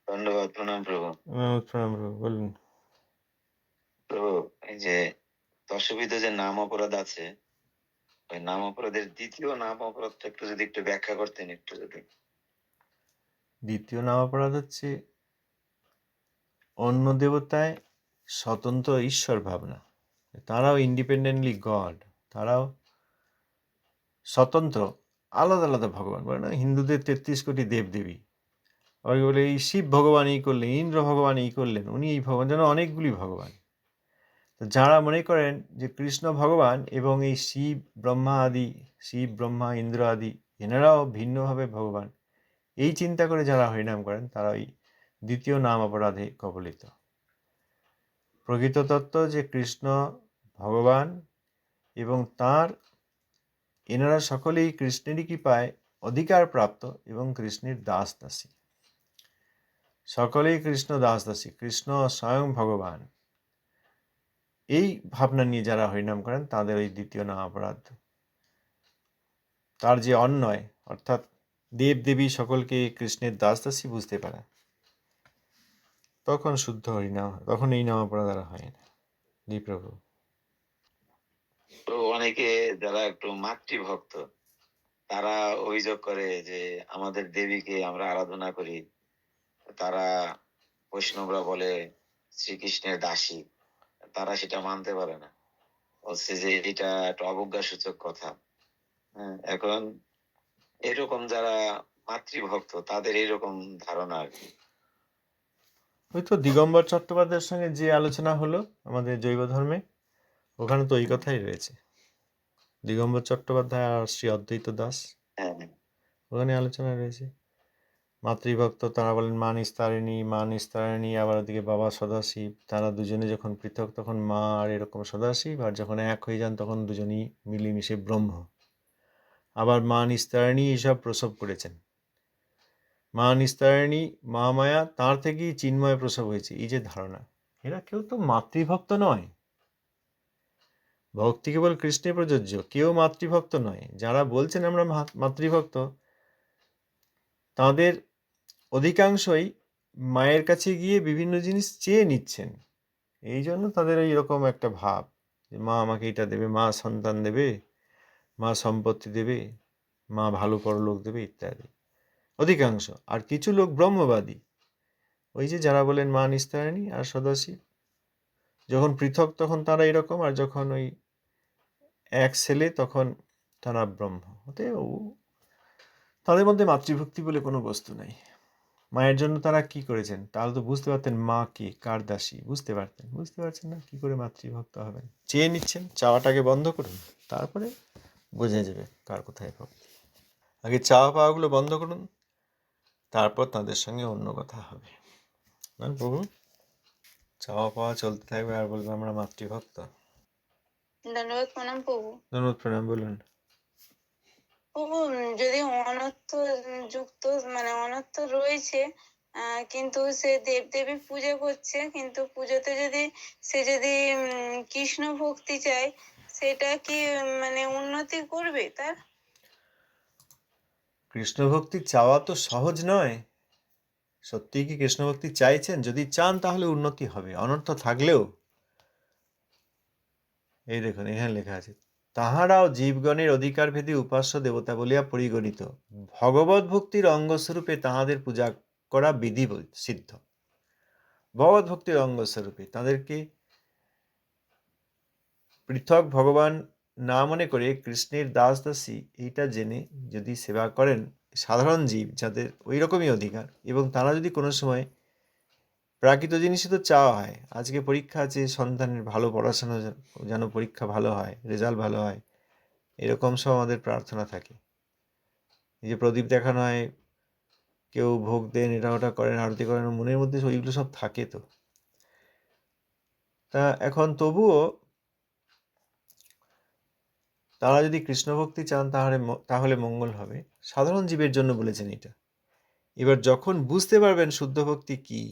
ধন্যবাদ, প্রণাম প্রভু। প্রণাম প্রভু, বলুন। প্রভু, এই যে দশবিধ যে নাম অপরাধ আছে, ওই নাম অপরাধের ২য় নাম অপরাধটা একটু যদি একটু ব্যাখ্যা করতেন একটু যদি। দ্বিতীয় নাম অপরাধ হচ্ছে অন্য দেবতায় স্বতন্ত্র ঈশ্বর ভাবনা। তারাও ইন্ডিপেন্ডেন্টলি গড, তারাও স্বতন্ত্র, আলাদা আলাদা ভগবান। বলে না, হিন্দুদের ৩৩ কোটি দেবদেবী, আবার বলে এই শিব ভগবান এই করলেন, ইন্দ্র ভগবান এই করলেন, উনি এই ভগবান, যেন অনেকগুলি ভগবান। তো যারা মনে করেন যে কৃষ্ণ ভগবান এবং এই শিব ব্রহ্মা আদি, শিব ব্রহ্মা ইন্দ্র আদি এনারাও ভিন্নভাবে ভগবান, এই চিন্তা করে যারা হরিনাম করেন, তারা ওই দ্বিতীয় নাম অপরাধে কবলিত। প্রকৃত তত্ত্ব যে কৃষ্ণ ভগবান এবং তার এনারা সকলেই কৃষ্ণেরই কৃপায় অধিকার প্রাপ্ত এবং কৃষ্ণের দাস দাসী, সকলেই কৃষ্ণ দাস দাসী, কৃষ্ণ স্বয়ং ভগবান। এই ভাবনা নিয়ে যারা হরিনাম করেন তাদের ওই দ্বিতীয় নাম অপরাধ, তার যে অন্যয়, অর্থাৎ দেব দেবী সকলকে কৃষ্ণের দাস দাসী বুঝতে পারে, তখন শুদ্ধ হরিনাম, তখন এই নাম অপরাধ আর হয় না। জি প্রভু। তো অনেকে যারা একটু মাতৃভক্ত, তারা অভিযোগ করে যে আমাদের দেবীকে আমরা আরাধনা করি, তারা বৈষ্ণবরা বলে শ্রীকৃষ্ণের দাসী, তারা সেটা মানতে পারে না, বলছে যে এটা একটা অবজ্ঞা সূচক কথা। হ্যাঁ, এখন এরকম যারা মাতৃভক্ত তাদের এরকম ধারণা আর কি। ওই তো দিগম্বর চট্টোপাধ্যায়ের সঙ্গে যে আলোচনা হলো আমাদের জৈব ধর্মে, ওখানে তো এই কথাই রয়েছে। দিগম্বর চট্টোপাধ্যায় আর শ্রী অদ্বৈত দাস, হ্যাঁ, ওখানে আলোচনা রয়েছে। মাতৃভক্ত তারা বলেন মা নিস্তারিণী, মা নিস্তারিণী, আবার ওদিকে বাবা সদাশিব, তারা দুজনে যখন পৃথক তখন মা আর এরকম সদাশিব, আর যখন এক হয়ে যান তখন দুজনেই মিলেমিশে ব্রহ্ম। আবার মা নিস্তারিণী এসব প্রসব করেছেন, মা নিস্তারিণী মা মায়া, তাঁর থেকেই চিন্ময় প্রসব হয়েছে, এই যে ধারণা। এরা কেউ তো মাতৃভক্ত নয়, ভক্তি কেবল কৃষ্ণে প্রযোজ্য, কেউ মাতৃভক্ত নয়। যারা বলছেন আমরা মাতৃভক্ত, তাদের অধিকাংশই মায়ের কাছে গিয়ে বিভিন্ন জিনিস চেয়ে নিচ্ছেন, এই জন্য তাদের এইরকম একটা ভাব যে মা আমাকে এটা দেবে, মা সন্তান দেবে, মা সম্পত্তি দেবে, মা ভালো পরলোক দেবে ইত্যাদি অধিকাংশ। আর কিছু লোক ব্রহ্মবাদী, ওই যে যারা বলেন মা নিস্তারিণী আর সদাশিব, যখন পৃথক তখন তারা এরকম, আর যখন ওই এক ছেলে তখন তারা ব্রহ্ম। তাদের মধ্যে মাতৃভক্তি বলে কোনো বস্তু নেই। মায়ের জন্য তারা কি করেছেন, তাহলে তো বুঝতে পারতেন মা কে, কার দাসী, বুঝতে পারতেন। বুঝতে পারছেন না, কি করে মাতৃভক্ত হবেন? চেয়ে নিচ্ছেন, চাওয়াটাকে বন্ধ করুন, তারপরে বোঝা যাবে কার কোথায় ভক্তি। আগে চাওয়া পাওয়াগুলো বন্ধ করুন, তারপর তাদের সঙ্গে অন্য কথা হবে। না প্রভু, চাওয়া পাওয়া চলতে থাকবে আর বলবে আমরা মাতৃভক্ত। ধন্যবাদ, প্রণাম প্রভু। ধন্যবাদ, প্রণাম, বলুন। প্রভু, যদি অনর্থ যুক্ত মানে অনর্থ রয়েছে, কিন্তু সে দেবদেবী পূজা করছে, কিন্তু পুজোতে যদি সে যদি কৃষ্ণ ভক্তি চায়, সেটা কি মানে উন্নতি করবে তার? কৃষ্ণ ভক্তি চাওয়া তো সহজ নয়। সত্যিই কি কৃষ্ণ ভক্তি চাইছেন? যদি চান তাহলে উন্নতি হবে, অনর্থ থাকলেও। এই দেখুন এখানে লেখা আছে, তাহারাও জীবগণের অধিকার ভেদে উপাস্য দেবতা বলিয়া পরিগণিত, ভগবত ভক্তির অঙ্গস্বরূপে তাহাদের পূজা করা বিধি সিদ্ধ। ভগবত ভক্তির অঙ্গস্বরূপে তাদেরকে পৃথক ভগবান না মনে করে কৃষ্ণের দাস দাসী এইটা জেনে যদি সেবা করেন সাধারণ জীব যাদের ওই রকমই অধিকার, এবং তারা যদি কোনো সময় প্রাকৃত জিনিসই তো চাওয়া হয়, আজকে পরীক্ষা আছে, সন্তানের ভালো পড়াশোনা যেন পরীক্ষা ভালো হয়, রেজাল্ট ভালো হয়, এরকম সব আমাদের প্রার্থনা থাকে। এই যে প্রদীপ দেখানো হয়, কেউ ভোগ দেন, এটা ওটা করেন, আরতি করেন, মনের মধ্যে ওইগুলো সব থাকে। তো তা এখন তবুও তারা যদি কৃষ্ণ ভক্তি চান তাহলে মঙ্গল হবে, সাধারণ জীবের জন্য বলেছেন এটা। এবার যখন বুঝতে পারবেন শুদ্ধ ভক্তি কি,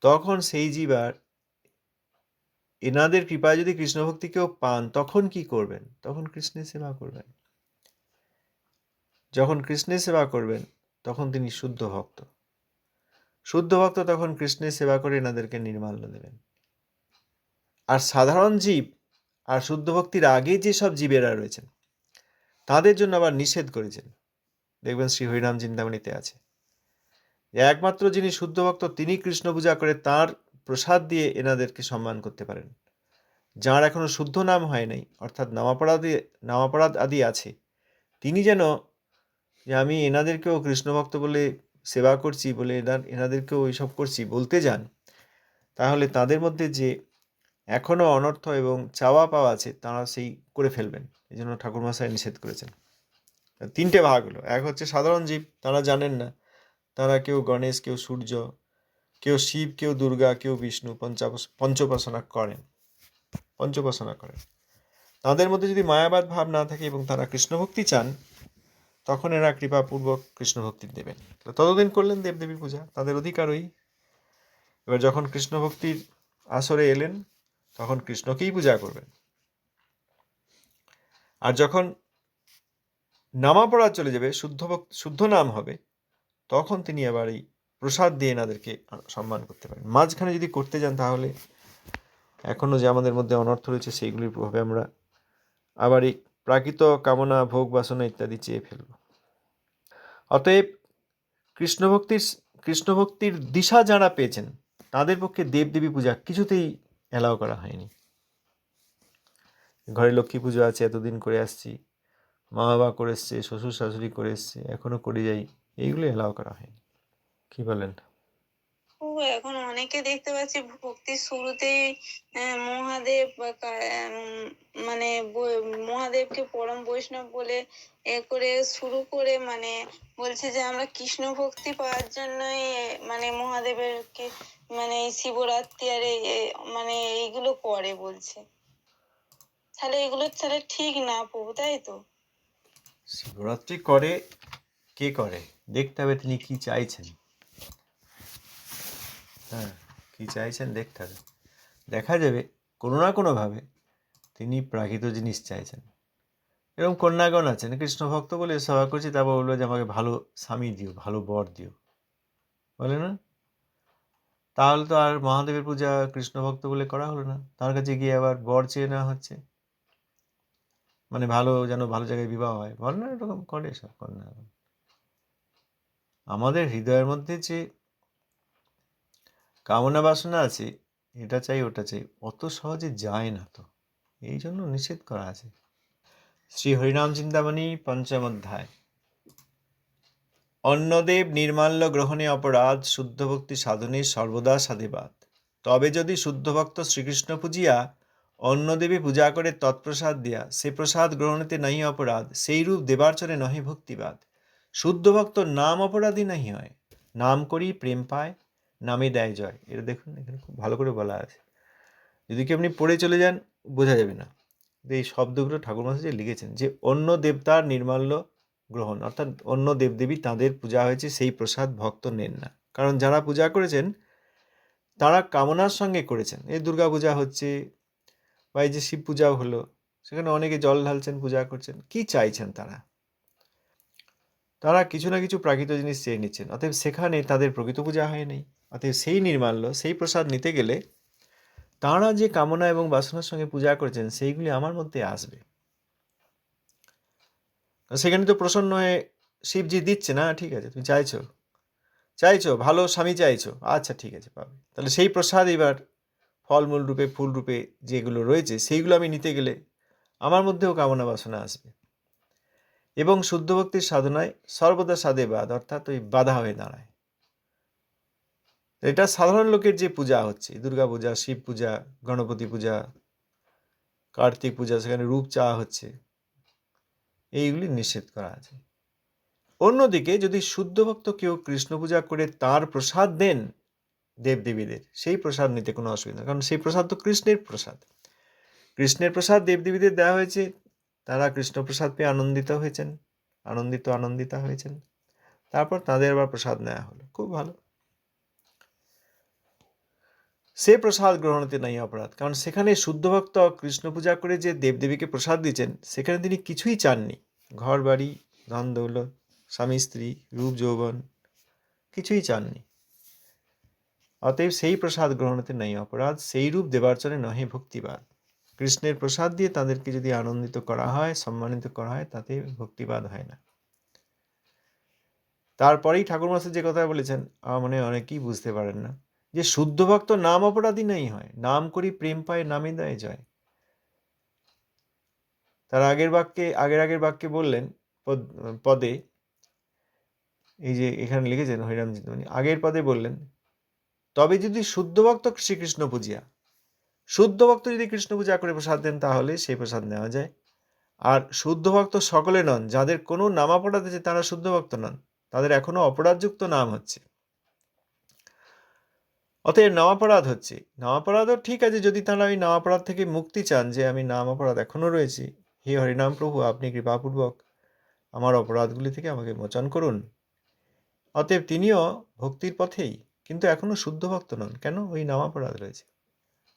তখন সেই জীব আর এনাদের কৃপায় যদি কৃষ্ণ ভক্তি কেউ পান, তখন কি করবেন? তখন কৃষ্ণের সেবা করবেন। যখন কৃষ্ণের সেবা করবেন তখন তিনি শুদ্ধ ভক্ত। শুদ্ধ ভক্ত তখন কৃষ্ণের সেবা করে এনাদেরকে নির্মাল্য দেবেন। আর সাধারণ জীব আর শুদ্ধ ভক্তির আগে যেসব জীবেরা রয়েছেন তাদের জন্য আবার নিষেধ করেছেন। দেখবেন শ্রী হরিনাম চিন্তামণিতে আছে যে একমাত্র যিনি শুদ্ধ ভক্ত তিনি কৃষ্ণ পূজা করে তার প্রসাদ দিয়ে এনাদেরকে সম্মান করতে পারেন। যার এখনো শুদ্ধ নাম হয় নাই, অর্থাৎ নামাপরাধ আদি আছে, তিনি যেন যে আমি এনাদেরকেও কৃষ্ণ ভক্ত বলে সেবা করছি বলে এনাদেরকেও এইসব করছি বলতে যান, তাহলে তাদের মধ্যে যে এখনো অনর্থ এবং চাওয়া পাওয়া আছে তারা সেই করে ফেলবেন। এই জন্য ঠাকুরমশাই নিষেধ করেছেন। তিনটে ভাগ হলো। এক হচ্ছে সাধারণ জীব, তারা জানেন না, তারা কেউ গণেশ, কেউ সূর্য, কেউ শিব, কেউ দুর্গা, কেউ বিষ্ণু পঞ্চোপাসনা করেন। তাদের মধ্যে যদি মায়াবাদ ভাব না থাকে এবং তারা কৃষ্ণভক্তি চান, তখন এরা কৃপাপূর্বক কৃষ্ণভক্তি দেবেন। ততদিন করলেন দেবদেবী পূজা, তাদের অধিকারই। এবার যখন কৃষ্ণভক্তির আসরে এলেন তখন কৃষ্ণকেই পূজা করবেন। আর যখন নামাপরাধ চলে যাবে, শুদ্ধ নাম হবে, তখন তিনি আবার এই প্রসাদ দিয়ে এনাদেরকে সম্মান করতে পারেন। মাঝখানে যদি করতে যান তাহলে এখনো যে আমাদের মধ্যে অনর্থ রয়েছে সেইগুলির প্রভাবে আমরা আবার এই প্রাকৃত কামনা, ভোগ বাসনা ইত্যাদি চেয়ে ফেলব। অতএব কৃষ্ণভক্তির দিশা যারা পেয়েছেন তাদের পক্ষে দেবদেবী পূজা কিছুতেই অ্যালাউ করা হয়নি। ঘরে লক্ষ্মী পুজো আছে, এতদিন করে আসছি, মা বাবা করে এসছে, শ্বশুর শাশুড়ি করে এসছে, এখনো করে যাই, এইগুলো অ্যালাউ করা হয়নি। কি বলেন? এখন অনেকে দেখতে পাচ্ছি ভক্তির শুরুতেই মহাদেব মানে মহাদেবকে পরম বৈষ্ণব বলে করে শুরু করে মানে বলছে যে আমরা কৃষ্ণ ভক্তি পাওয়ার জন্যই মানে মহাদেবেরকে মানে শিবরাত্রি আর মানে এইগুলো করে বলছে। তাহলে এগুলো তাহলে ঠিক না প্রভু, তাই তো? শিবরাত্রি করে কে করে দেখতে হবে তিনি কি চাইছেন। হ্যাঁ, কি চাইছেন দেখতে হবে। দেখা যাবে কোনো না কোনোভাবে তিনি প্রাকৃত জিনিস চাইছেন। এরকম কন্যাগণ আছেন কৃষ্ণ ভক্ত বলে সেবা করছি, তারপর বললো যে আমাকে ভালো স্বামী দিও, ভালো বর দিও, বলে না? তাহলে তো আর মহাদেবের পূজা কৃষ্ণ ভক্ত বলে করা হলো না, তার কাছে গিয়ে আবার বর চেয়ে নেওয়া হচ্ছে, মানে ভালো যেন ভালো জায়গায় বিবাহ হয়, বল না? এরকম করে সব কন্যাগণ। আমাদের হৃদয়ের মধ্যে যে কামনা বাসনা আছে, এটা চাই ওটা চাই, অত সহজে যায় না তো, এই জন্য নিষেধ করা আছে। শ্রী হরিনাম চিন্তামণি পঞ্চম অধ্যায়। অন্নদেব নির্মাল্য গ্রহণে অপরাধ, শুদ্ধ ভক্তি সাধনে সর্বদা সাধেবাদ। তবে যদি শুদ্ধ ভক্ত শ্রীকৃষ্ণ পূজিয়া অন্নদেবী পূজা করে তৎপ্রসাদ দিয়া, সে প্রসাদ গ্রহণেতে নাহি অপরাধ, সেই রূপ দেবার চরে নহে ভক্তিবাদ। শুদ্ধ ভক্ত নাম অপরাধী নাহি হয়, নাম করি প্রেম পায়, নামে দেয় জয়। এটা দেখুন, এখানে খুব ভালো করে বলা আছে। যদি কি আপনি পড়ে চলে যান বোঝা যাবে না। এই শব্দগুলো ঠাকুরমশাই লিখেছেন যে অন্য দেবতার নির্মাল্য গ্রহণ, অর্থাৎ অন্য দেবদেবী তাদের পূজা হয়েছে সেই প্রসাদ ভক্ত নেন না। কারণ যারা পূজা করেছেন তারা কামনার সঙ্গে করেছেন। এই দুর্গা পূজা হচ্ছে বা এই যে শিব পূজাও হলো, সেখানে অনেকে জল ঢালছেন, পূজা করছেন, কি চাইছেন তারা কিছু না কিছু প্রাকৃত জিনিস চেয়ে নিচ্ছেন। অতএব সেখানে তাদের প্রকৃত পূজা হয়নি। অতএব সেই নির্মাল্য, সেই প্রসাদ নিতে গেলে তাঁরা যে কামনা এবং বাসনার সঙ্গে পূজা করেছেন সেইগুলি আমার মধ্যে আসবে। সেখানে তো প্রসন্ন হয়ে শিবজি দিচ্ছে না, ঠিক আছে তুমি চাইছো ভালো স্বামী চাইছো, আচ্ছা ঠিক আছে পাবে। তাহলে সেই প্রসাদ এবার ফলমূল রূপে, ফুল রূপে যেগুলো রয়েছে সেইগুলো আমি নিতে গেলে আমার মধ্যেও কামনা বাসনা আসবে এবং শুদ্ধ ভক্তির সাধনায় সর্বদা সাধেবাদ, অর্থাৎ ওই বাধা হয়ে দাঁড়ায়। এটা সাধারণ লোকের যে পূজা হচ্ছে, দুর্গা পূজা, শিব পূজা, গণপতি পূজা, কার্তিক পূজা, সেখানে রূপ চাওয়া হচ্ছে, এইগুলি নিষেধ করা আছে। অন্যদিকে যদি শুদ্ধ ভক্ত কেউ কৃষ্ণ পূজা করে তার প্রসাদ দেন দেবদেবীদের, সেই প্রসাদ নিতে কোনো অসুবিধা, কারণ সেই প্রসাদ তো কৃষ্ণের প্রসাদ। কৃষ্ণের প্রসাদ দেবদেবীদের দেওয়া হয়েছে, তারা কৃষ্ণ প্রসাদ পেয়ে আনন্দিতা হয়েছেন, তারপর তাদের আবার প্রসাদ নেওয়া হলো, খুব ভালো। সে প্রসাদ গ্রহণতে নাই অপরাধ, কারণ সেখানে শুদ্ধ ভক্ত কৃষ্ণ পূজা করে যে দেবদেবীকে প্রসাদ দিচ্ছেন সেখানে তিনি কিছুই চাননি, ঘর বাড়ি, ধন দৌলত, স্বামী স্ত্রী, রূপ যৌবন কিছুই চাননি। অতএব সেই প্রসাদ গ্রহণতে নাই অপরাধ, সেই রূপ দেবার্চনে নহে ভক্তিবাদ। কৃষ্ণের প্রসাদ দিয়ে তাদেরকে যদি আনন্দিত করা হয়, সম্মানিত করা হয়, তাতে ভক্তিবাদ হয় না। তারপরেই ঠাকুর মাস্টার যে কথা বলেছেন, আমার মনে হয় অনেকেই বুঝতে পারেন না, যে শুদ্ধ ভক্ত নাম অপরাধী নাই হয়, নাম করি প্রেম পায় নামে দেয় জয়। তার আগের বাক্যে বললেন পদে, এই যে এখানে লিখেছেন হরিরাম চিন্তামণি, আগের পদে বললেন, তবে যদি শুদ্ধ ভক্ত শ্রীকৃষ্ণ পূজিয়া, শুদ্ধ ভক্ত যদি কৃষ্ণ পূজা করে প্রসাদ দেন তাহলে সেই প্রসাদ নেওয়া যায়। আর শুদ্ধ ভক্ত সকলে নন, যাদের কোনো নামাপরাধ আছে তারা শুদ্ধ ভক্ত নন, তাদের এখনো অপরাধযুক্ত নাম হচ্ছে। অতএব নামাপরাধ হচ্ছে, নামাপরাধও ঠিক আছে যদি তারা ওই নামাপরাধ থেকে মুক্তি চান, যে আমি নামাপরাধ এখনো রয়েছি, হে হরিনাম প্রভু আপনি কৃপাপূর্বক আমার অপরাধগুলি থেকে আমাকে মোচন করুন। অতএব তিনিও ভক্তির পথেই, কিন্তু এখনো শুদ্ধ ভক্ত নন। কেন? ওই নামাপরাধ রয়েছে।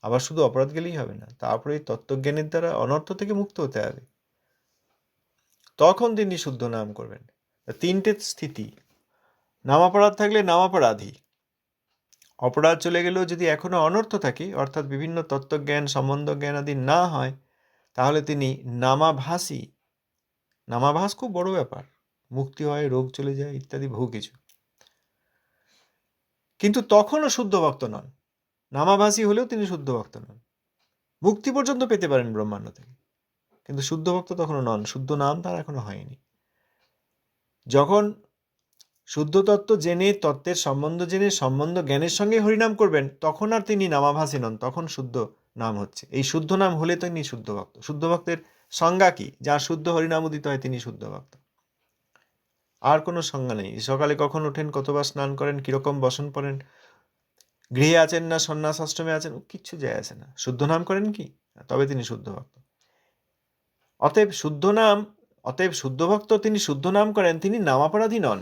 আবার শুধু অপরাধ গেলেই হবে না, তারপরে এই তত্ত্বজ্ঞানের দ্বারা অনর্থ থেকে মুক্ত হতে হবে, তখন তিনি শুদ্ধ নাম করবেন। তিনটে স্থিতি, নামাপরাধ থাকলে নামাপরাধী, অপরাধ চলে গেলেও যদি এখনো অনর্থ থাকে, অর্থাৎ বিভিন্ন তত্ত্বজ্ঞান সম্বন্ধ জ্ঞান আদি না হয়, তাহলে তিনি নামাভাসী। নামাভাস খুব বড় ব্যাপার, মুক্তি হয়, রোগ চলে যায় ইত্যাদি বহু কিছু, কিন্তু তখনও শুদ্ধ ভক্ত নন। নামাভাসী হলেও তিনি শুদ্ধ ভক্ত নন, মুক্তি পর্যন্ত পেতে পারেন ব্রহ্মাণ্ড থেকে, কিন্তু শুদ্ধ ভক্ত তখনও নন, শুদ্ধ নাম তার এখনো হয়নি। যখন শুদ্ধ তত্ত্ব জেনে, তত্ত্বের সম্বন্ধ জেনে, সম্বন্ধ জ্ঞানের সঙ্গে হরিনাম করবেন, তখন আর তিনি নামাভাসী নন, তখন শুদ্ধ নাম হচ্ছে। এই শুদ্ধ নাম হলে তিনি শুদ্ধ ভক্ত। শুদ্ধ ভক্তের সংজ্ঞা কি? যার শুদ্ধ হরিনাম উদিত হয় তিনি শুদ্ধ ভক্ত, আর কোনো সংজ্ঞা নেই। সকালে কখন ওঠেন, কতবার স্নান করেন, কিরকম বসন পড়েন, গৃহে আছেন না সন্ন্যাস আশ্রমে আছেন, কিচ্ছু যায় আসে না, শুদ্ধ নাম করেন কি, তবে তিনি শুদ্ধ ভক্ত। অতএব শুদ্ধ ভক্ত তিনি শুদ্ধ নাম করেন, তিনি নামাপরাধী নন।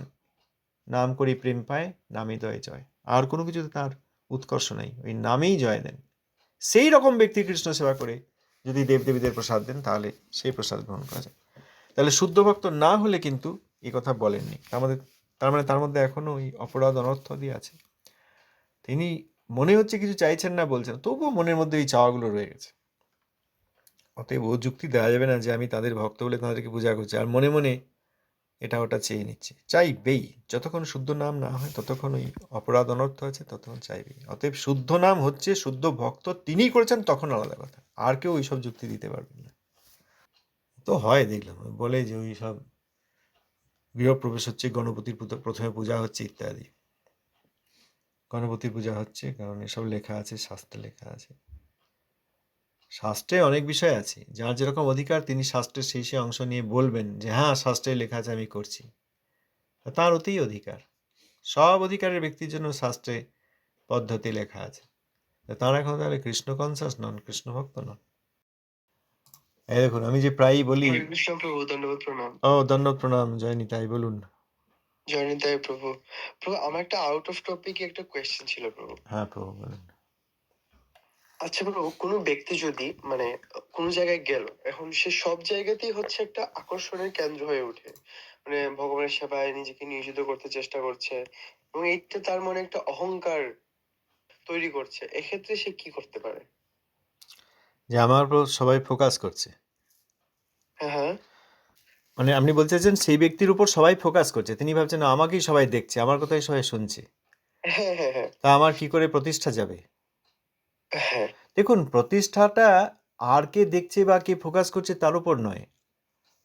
নাম করি প্রেম পায় নামে দয় জয়, আর কোনো কিছুতে তার উৎকর্ষ নেই, ওই নামেই জয় দেন। সেই রকম ব্যক্তি কৃষ্ণ সেবা করে যদি দেবদেবীদের প্রসাদ দেন, তাহলে সেই প্রসাদ গ্রহণ করা যায়। তাহলে শুদ্ধ ভক্ত না হলে কিন্তু এই কথা বলেননি। তার মধ্যে এখনো ওই অপরাধ অনর্থ দিয়ে আছে। তিনি মনে হচ্ছে কিছু চাইছেন না, বলছেন, তবুও মনের মধ্যে এই চাওয়াগুলো রয়ে গেছে। অতএব ও যুক্তি দেওয়া যাবে না যে আমি তাদের ভক্ত বলে তাদেরকে পূজা করছি আর মনে মনে এটা ওটা চেয়ে নিচ্ছে। চাইবেই, যতক্ষণ শুদ্ধ নাম না হয় ততক্ষণ ওই অপরাধ অনর্থ আছে, ততক্ষণ চাইবেই। অতএব শুদ্ধ নাম হচ্ছে শুদ্ধ ভক্ত তিনিই করেছেন, তখন আলাদা কথা, আর কেউ ওইসব যুক্তি দিতে পারবেন না। তো হয় দেখলাম বলে যে ওই সব গৃহপ্রবেশ হচ্ছে, গণপতির প্রথমে পূজা হচ্ছে ইত্যাদি। গণপতির পূজা হচ্ছে কারণ এসব লেখা আছে, শাস্ত্রে লেখা আছে। শাস্ত্রে অনেক বিষয় আছে, যার যেরকম অধিকার তিনি শাস্ত্রের সেই অংশ নিয়ে বলবেন যে হ্যাঁ শাস্ত্রে লেখা আছে আমি করছি, তার অতিই অধিকার। সব অধিকারের ব্যক্তির জন্য শাস্ত্রে পদ্ধতি লেখা আছে। তাঁরা এখন তাহলে কৃষ্ণ কনসাস নন, কৃষ্ণ ভক্ত নন। এই দেখুন, আমি যে প্রায়ই বলি, কৃষ্ণ প্রভু, ধন্যবাদ প্রণাম। ও দণ্ডবত প্রণাম, জয় নিতাই, বলুন। জয় নিতাই প্রভু। প্রভু আমার একটা আউট অফ টপিক একটা কোয়েশ্চেন ছিল প্রভু। হ্যাঁ প্রভু বলুন। আচ্ছা প্রভু, কোনো ব্যক্তি যদি মানে কোনো জায়গায় গেল, এখন সে সব জায়গাতেই হচ্ছে একটা আকর্ষণের কেন্দ্র হয়ে ওঠে, মানে ভগবানের সেবায় নিজেকে নিয়োজিত করতে চেষ্টা করছে, এবং এইটা তার মনে একটা অহংকার তৈরি করছে, এক্ষেত্রে সে কি করতে পারে? যে আমার উপর সবাই ফোকাস করছে, হ্যাঁ হ্যাঁ মানে আপনি বলতে চাইছেন সেই ব্যক্তির উপর সবাই ফোকাস করছে, তিনি ভাবছেন আমাকেই সবাই দেখছে, আমার কথাই সবাই শুনছে, হ্যাঁ হ্যাঁ হ্যাঁ তা আমার কি করে প্রতিষ্ঠা যাবে? হ্যাঁ দেখুন, প্রতিষ্ঠাটা আর কে দেখছে বা কে ফোকাস করছে তার উপর নয়,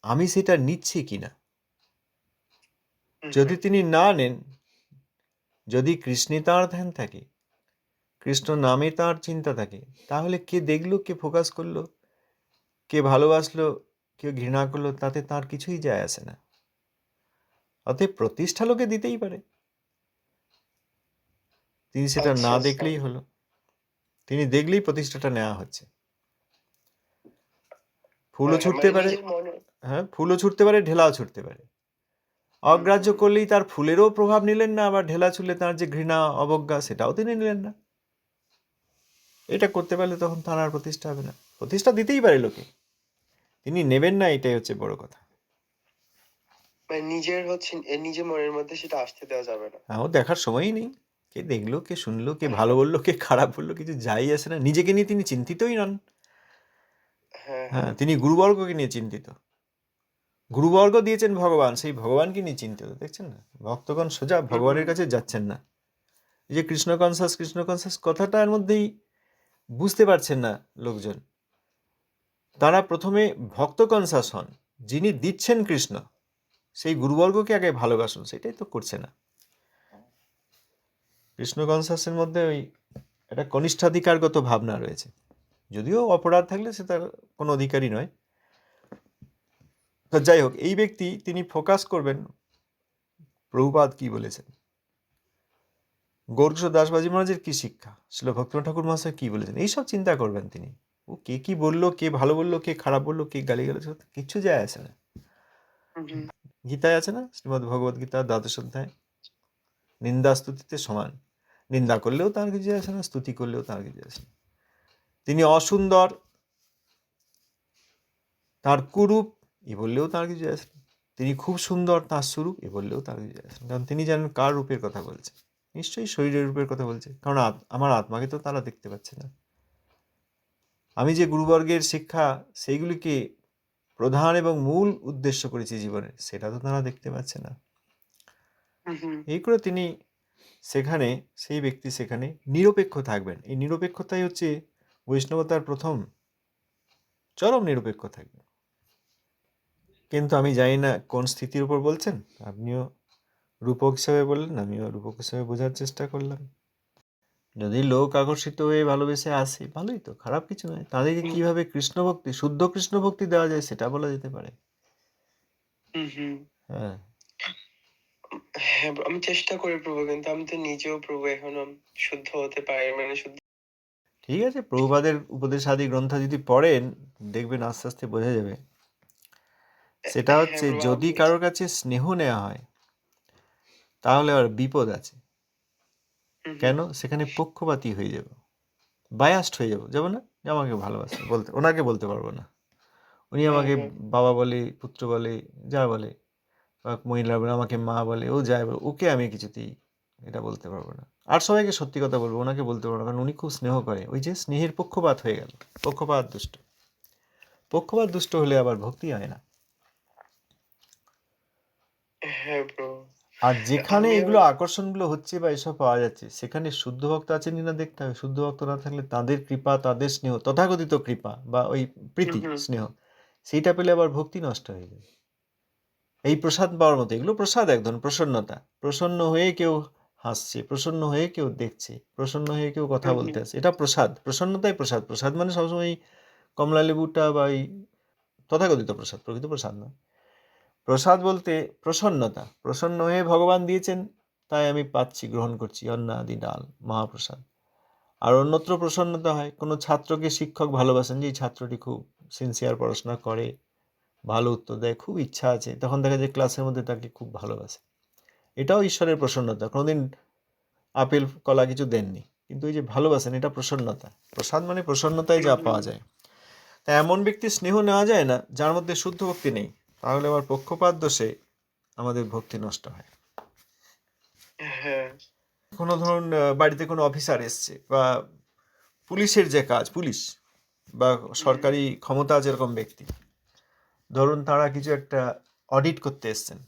আমি সেটা নিচ্ছি কিনা। যদি তিনি না নেন, যদি কৃষ্ণে তাঁর ধ্যান থাকে, কৃষ্ণ নামে তাঁর চিন্তা থাকে, তাহলে কে দেখলো, কে ফোকাস করলো, কে ভালোবাসলো, কেউ ঘৃণা করলো, তাতে তার কিছুই যায় আসে না। অতএব প্রতিষ্ঠা লোকে দিতেই পারে, তিনি সেটা আচ্ছা, না আচ্ছা। দেখলেই হলো, তিনি দেখলেই প্রতিষ্ঠাটা নেওয়া হচ্ছে। ফুলও হ্যাঁ, ছুটতে মানে পারে, নিজের মনে হ্যাঁ ফুলও ছুটতে পারে, ঢেলাও ছুটতে পারে। অগ্রাহ্য করলেই তার ফুলেরও প্রভাব নিলেন না, আবার ঢেলা ছুলে তার যে ঘৃণা অবজ্ঞা সেটাও তিনি নিলেন না। এটা করতে পারলে তখন তার আর প্রতিষ্ঠা হবে না। প্রতিষ্ঠা দিতেই পারে লোকে, তিনি নেবেন না, এটাই হচ্ছে বড় কথা। মানে নিজের হচ্ছে নিজের মনের মধ্যে সেটা আসতে দেওয়া যাবে না। হ্যাঁ, ও দেখার সময়ই নেই, কে দেখলো, কে শুনলো, কে ভালো বললো, কে খারাপ বললো, কিছু যাই আসে না। নিজেকে নিয়ে তিনি চিন্তিতই নন। হ্যাঁ, হ্যাঁ, হ্যাঁ। তিনি গুরুবর্গকে নিয়ে চিন্তিত। গুরুবর্গ দিয়েছেন ভগবান, সেই ভগবানকে নিয়ে চিন্তিত। দেখছেন না, ভক্তগণ সোজা ভগবানের কাছে যাচ্ছেন না। এই যে কৃষ্ণ কনসাস কথাটার মধ্যেই বুঝতে পারছেন না লোকজন। তারা প্রথমে ভক্ত কনসাস হন, যিনি দিচ্ছেন কৃষ্ণ সেই গুরুবর্গকে আগে ভালোবাসুন, সেটাই তো করছে না। কৃষ্ণ কনসাসের মধ্যে ওই একটা কনিষ্ঠাধিকারগত ভাবনা রয়েছে, যদিও অপরাধ থাকলে সে তার কোনো অধিকারী নয়। তো যাই হোক, এই ব্যক্তি তিনি ফোকাস করবেন প্রভুপাদ কি বলেছেন, গৌরকিশোর দাসবাজি মহারাজের কি শিক্ষা, শিল ভক্তিনাথ ঠাকুর মহাশয় কি বলেছেন, এইসব চিন্তা করবেন তিনি। ও কে কি বললো, কে ভালো বললো, কে খারাপ বললো, কে গালি গালাজ, কিচ্ছু যায় আসে না। গীতায় আছে না, শ্রীমদ্ ভগবদ গীতা 12 অধ্যায়, নিন্দা স্তুতিতে সমান। নিন্দা করলেও তার কিছু আসে না, স্তুতি করলেও তার কিছু আসে না। তিনি অসুন্দর, তার কুরূপ এ বললেও তার কিছু আসে না। তিনি খুব সুন্দর, তার স্বরূপ এ বললেও তার কিছু আসে না। কারণ তিনি জানেন কার রূপের কথা বলছে। নিশ্চয়ই শরীরের রূপের কথা বলছে, কারণ আমার আত্মাকে তো তারা দেখতে পাচ্ছে না। আমি যে গুরুবর্গের শিক্ষা সেইগুলিকে প্রধান এবং মূল উদ্দেশ্য করেছি জীবনে, সেটা তো তারা দেখতে পাচ্ছে না। এই করে তিনি সেখানে, সেই ব্যক্তি সেখানে নিরপেক্ষ থাকবেন। এই নিরপেক্ষতাই হচ্ছে বৈষ্ণবতার প্রথম চরম নিরপেক্ষ থাকবে। কিন্তু আমি জানি না কোন স্থিতির উপর বলছেন, আপনিও রূপক হিসাবে বললেন, আমিও রূপক হিসাবে বোঝার চেষ্টা করলাম। যদি লোক আকর্ষিত হয়ে ভালোবেসে আসে, ভালোই তো, খারাপ কিছু নয়। তাদেরকে কিভাবে কৃষ্ণ ভক্তি, শুদ্ধ কৃষ্ণ ভক্তি দেওয়া যায় সেটা বলা যেতে পারে। হ্যাঁ, হ্যাঁ, আমি চেষ্টা করি প্রভু, কিন্তু আমি তো নিজেও প্রভু এখনো শুদ্ধ হতে পারি, মানে শুদ্ধ। ঠিক আছে, প্রভুপাদের উপদেশ আদি গ্রন্থ যদি পড়েন, দেখবেন আস্তে আস্তে বোঝা যাবে। সেটা হ্যাঁ হচ্ছে, প্রভু, যদি কারোর কাছে স্নেহ নেওয়া হয় তাহলে আর বিপদ আছে। কেন? সেখানে পক্ষপাতী হয়ে যাব, বায়াস্ট হয়ে যাব না, যে আমাকে ভালোবাসে বলতে, ওনাকে বলতে পারবো না। উনি আমাকে বাবা বলে, পুত্র বলে, যা বলে, বা মহিলা বলে আমাকে মা বলে, ও যায় বলে, ওকে আমি কিছুতেই এটা বলতে পারবো না। আর সবাইকে সত্যি কথা বলবো, ওনাকে বলতে পারবো না, কারণ উনি খুব স্নেহ করে। ওই যে স্নেহের পক্ষপাত হয়ে গেল, পক্ষপাত দুষ্ট হলে আবার ভক্তি হয় না। হ্যাঁ প্রভু, আর যেখানে আমিও। এগুলো আকর্ষণগুলো হচ্ছে বা এসব পাওয়া যাচ্ছে, সেখানে শুদ্ধ ভক্ত আছেন কিনা দেখতে হবে। শুদ্ধ ভক্ত না থাকলে তাদের কৃপা, তাদের স্নেহ, তথাকথিত কৃপা বা ওই প্রীতি স্নেহ, সেইটা পেলে আবার ভক্তি নষ্ট হয়ে যায়। এই প্রসাদ পাওয়ার মতো, এগুলো প্রসাদ, এক ধরনের প্রসন্নতা। প্রসন্ন হয়ে কেউ হাসছে, প্রসন্ন হয়ে কেউ দেখছে, প্রসন্ন হয়ে কেউ কথা বলতে আসছে, এটা প্রসাদ। প্রসন্নতাই প্রসাদ। প্রসাদ মানে সবসময় কমলা লেবুটা বা এই তথাকথিত প্রসাদ, প্রকৃত প্রসাদ না। প্রসাদ বলতে প্রসন্নতা, প্রসন্ন হয়ে ভগবান দিয়েছেন তাই আমি পাচ্ছি, গ্রহণ করছি, অন্ন আদি ডাল মহাপ্রসাদ। আর অন্যত্র প্রসন্নতা হয়, কোনো ছাত্রকে শিক্ষক ভালোবাসেন, যে এই ছাত্রটি খুব সিনসিয়ার পড়াশোনা করে, ভালো উত্তর দেয়, খুব ইচ্ছা আছে, তখন দেখা যায় ক্লাসের মধ্যে তাকে খুব ভালোবাসে। এটাও ঈশ্বরের প্রসন্নতা। কোনোদিন আপেল কলা কিছু দেননি, কিন্তু এই যে ভালোবাসেন, এটা প্রসন্নতা। প্রসাদ মানে প্রসন্নতায় যা পাওয়া যায়। তা এমন ব্যক্তির স্নেহ নেওয়া যায় না যার মধ্যে শুদ্ধ ভক্তি নেই, তাহলে আবার পক্ষপাত দোষে আমাদের ভক্তি নষ্ট হয়। হ্যাঁ, কোনো ধরুন বাড়িতে কোনো অফিসার এসছে, বা পুলিশের যে কাজ, পুলিশ বা সরকারি ক্ষমতা যেরকম ব্যক্তি, ধরুন তারা কিছু একটা অডিট করতে এসছেন,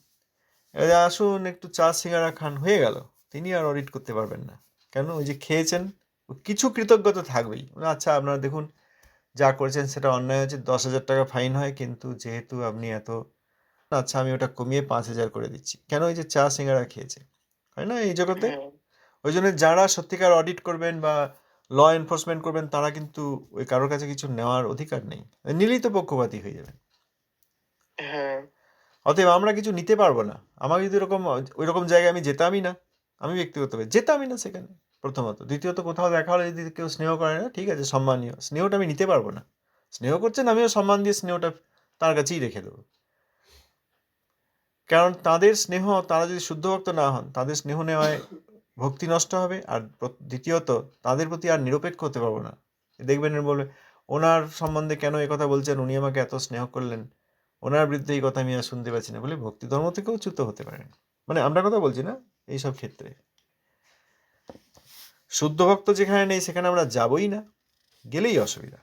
এবার আসুন একটু চা সিঙ্গারা খান, হয়ে গেল, তিনি আর অডিট করতে পারবেন না। কেন? ওই যে খেয়েছেন, কিছু কৃতজ্ঞতা থাকবেই। আচ্ছা আপনারা দেখুন, যা করেছেন সেটা অন্যায় হয়েছে, 10,000 টাকা ফাইন হয়, কিন্তু যেহেতু আপনি এত, আচ্ছা আমি ওটা কমিয়ে 5,000 করে দিচ্ছি। কেন? ওই যে চা সিঙ্গারা খেয়েছে, হয় না এই জগতে? ওই জন্য যারা সত্যিকার অডিট করবেন বা ল এনফোর্সমেন্ট করবেন, তারা কিন্তু ওই কারোর কাছে কিছু নেওয়ার অধিকার নেই, নিলেই তো পক্ষপাতী হয়ে যাবে। হ্যাঁ, অতএব আমরা কিছু নিতে পারবো না। আমার যদি ওই রকম জায়গায় আমি যেতামই না, আমি ব্যক্তিগতভাবে যেতামই না সেখানে, প্রথমত। দ্বিতীয়ত, কোথাও দেখা হলে যদি কেউ স্নেহ করে না, ঠিক আছে, সম্মানীয়, স্নেহটা আমি নিতে পারবো না। স্নেহ করছেন, আমিও সম্মান দিয়ে স্নেহটা তার কাছেই রেখে দেবো। কারণ তাদের স্নেহ, তারা যদি শুদ্ধ ভক্ত না হন, তাদের স্নেহ নেওয়ায় ভক্তি নষ্ট হবে। আর দ্বিতীয়ত, তাদের প্রতি আর নিরপেক্ষ হতে পারবো না। দেখবেন বলবে, ওনার সম্বন্ধে কেন এই কথা বলছেন, উনি আমাকে এত স্নেহ করলেন, ওনার বিরুদ্ধে এই কথা আমি আর শুনতে পাচ্ছি না, বলে ভক্তি ধর্ম থেকেও চ্যুত হতে পারেন। মানে আমরা কথা বলছি না এইসব ক্ষেত্রে। শুদ্ধ ভক্ত যেখানে নেই সেখানে আমরা যাবই না, গেলেই অসুবিধা।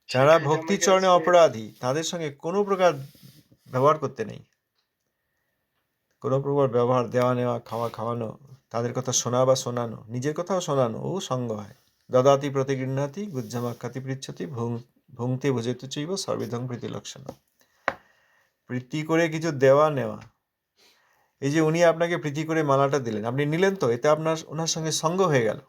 যারা সেটাই যে ভক্তি আমার চরণে কাছে অপরাধী তাদের সঙ্গে কোনো প্রকার ব্যবহার করতে নেই, কোনো প্রকার ব্যবহার, দেওয়া নেওয়া, খাওয়া খাওয়ানো, তাদের কথা শোনা বা শোনানো, নিজের কথাও শোনানো ও সঙ্গ হয়। দদাতি প্রতিগৃহ্ণাতি গুজ্জামাখ্যাতি পৃচ্ছতি ভুংতে ভুজেতু চৈব সর্বিধং প্রীতি লক্ষণ। প্রীতি করে কিছু দেওয়া নেওয়া, এই যে উনি আপনাকে প্রীতি করে মালাটা দিলেন, আপনি নিলেন, তো এতে আপনার ওনার সঙ্গে সঙ্গ হয়ে গেল।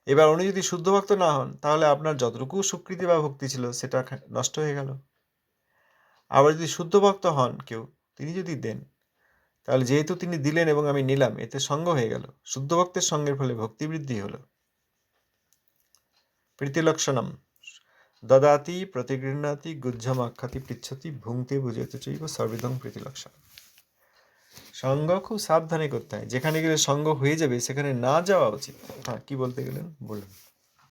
এবার উনি যদি শুদ্ধ ভক্ত না হন তাহলে আপনার যতটুকু স্বীকৃতি বা ভক্তি ছিল সেটা নষ্ট হয়ে গেল। আবার যদি শুদ্ধ ভক্ত হন কেউ, তিনি যদি দেন, তাহলে যেহেতু তিনি দিলেন এবং আমি নিলাম, এতে সঙ্গ হয়ে গেল। শুদ্ধ ভক্তের সঙ্গের ফলে ভক্তি বৃদ্ধি হলো। প্রীতিলক্ষণম দদাতি প্রতিগৃহ্ণাতি গুজ্জমাখ্যাতি পৃচ্ছতি ভুংতে ভুজেত চৈব সর্বিধং প্রীতিলক্ষণ। সঙ্গ খুব সাবধানে করতে হয়, যেখানে গেলে সঙ্গ হয়ে যাবে সেখানে না যাওয়া উচিত। হ্যাঁ, কি বলতে গেলেন বলুন।